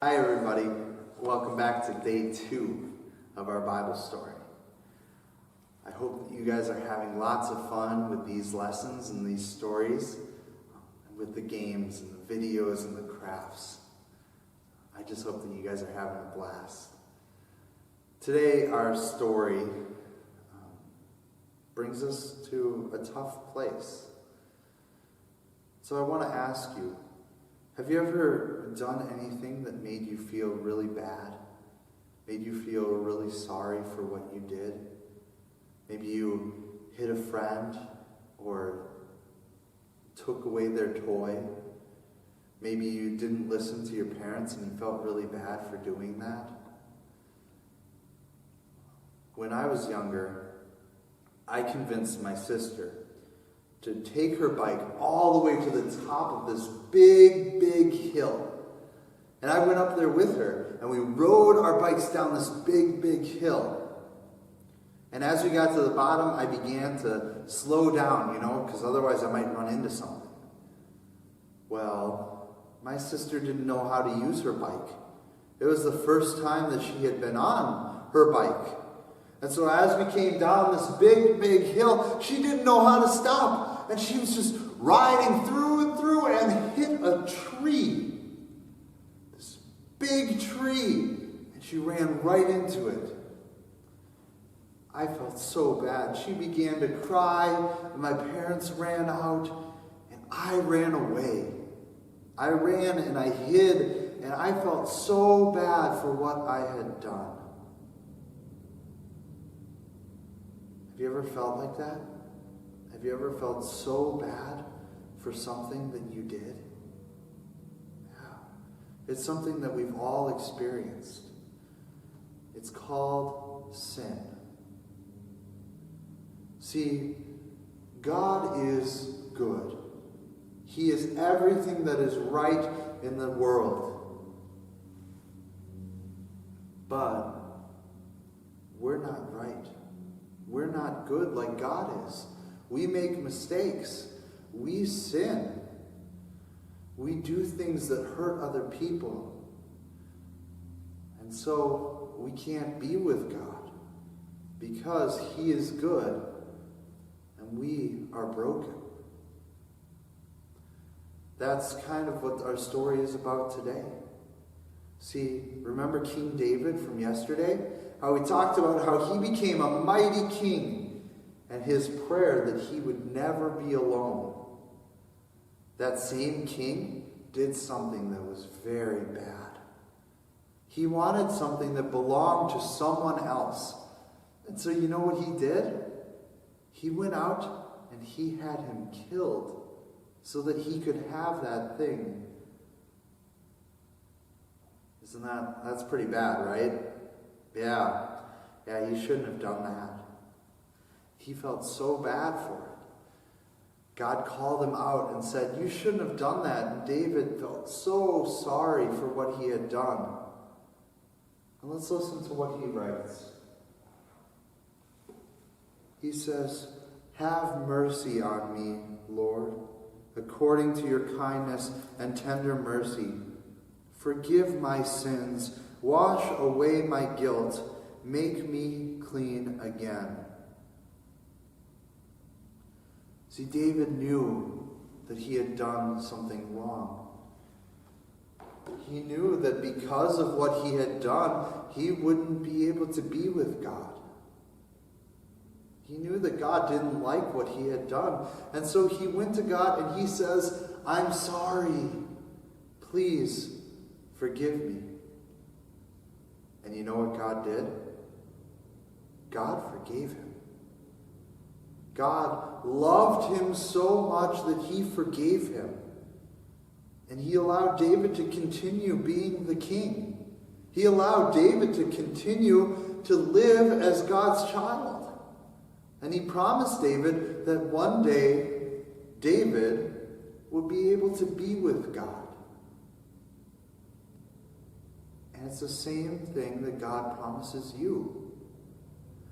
Hi everybody, welcome back to day 2 of our Bible story. I hope that you guys are having lots of fun with these lessons and these stories, and with the games and the videos and the crafts. I just hope that you guys are having a blast. Today our story brings us to a tough place. So I want to ask you, have you ever done anything that made you feel really bad? Made you feel really sorry for what you did? Maybe you hit a friend or took away their toy. Maybe you didn't listen to your parents and you felt really bad for doing that. When I was younger, I convinced my sister to take her bike all the way to the top of this big hill. And I went up there with her, and we rode our bikes down this big hill. And as we got to the bottom, I began to slow down, because otherwise I might run into something. Well, my sister didn't know how to use her bike. It was the first time that she had been on her bike. And so as we came down this big hill, she didn't know how to stop. And she was just riding through and hit a tree. This big tree. And she ran right into it. I felt so bad. She began to cry, and my parents ran out, and I ran away. I ran and I hid, and I felt so bad for what I had done. Have you ever felt like that? Have you ever felt so bad for something that you did? Yeah. It's something that we've all experienced. It's called sin. See, God is good. He is everything that is right in the world. But we're not right. We're not good like God is. We make mistakes. We sin. We do things that hurt other people. And so we can't be with God because He is good and we are broken. That's kind of what our story is about today. See, remember King David from yesterday? How we talked about how he became a mighty king and his prayer that he would never be alone. That same king did something that was very bad. He wanted something that belonged to someone else. And so you know what he did? He went out and he had him killed so that he could have that thing. That's pretty bad, right? Yeah, he shouldn't have done that. He felt so bad for it. God called him out and said, "You shouldn't have done that." And David felt so sorry for what he had done. And let's listen to what he writes. He says, "Have mercy on me, Lord, according to your kindness and tender mercy. Forgive my sins. Wash away my guilt. Make me clean again." See, David knew that he had done something wrong. He knew that because of what he had done, he wouldn't be able to be with God. He knew that God didn't like what he had done. And so he went to God and he says, "I'm sorry. Please forgive me." And you know what God did? God forgave him. God loved him so much that he forgave him. And he allowed David to continue being the king. He allowed David to continue to live as God's child. And he promised David that one day David would be able to be with God. And it's the same thing that God promises you.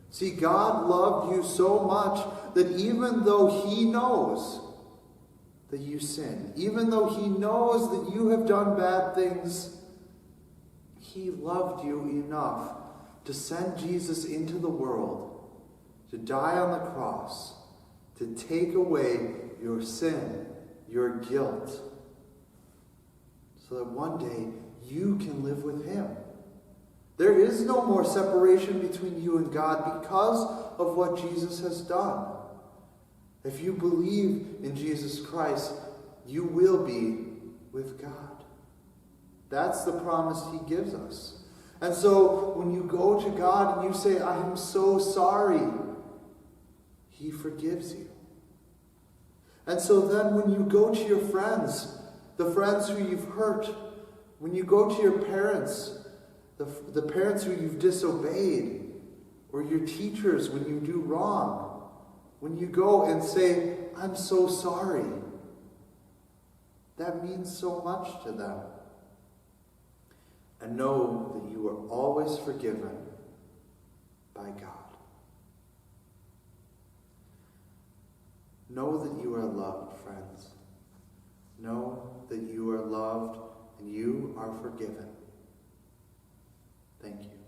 See, God loved you so much that even though He knows that you sin, even though He knows that you have done bad things, He loved you enough to send Jesus into the world, to die on the cross, to take away your sin, your guilt, so that one day you can live with him. There is no more separation between you and God because of what Jesus has done. If you believe in Jesus Christ, you will be with God. That's the promise he gives us. And so when you go to God and you say, I am so sorry, he forgives you. And so then when you go to your friends, the friends who you've hurt, when you go to your parents, the parents who you've disobeyed, or your teachers when you do wrong, when you go and say, I'm so sorry, that means so much to them. And know that you are always forgiven by God. Know that you are loved, friends. Know that you are loved and you are forgiven. Thank you.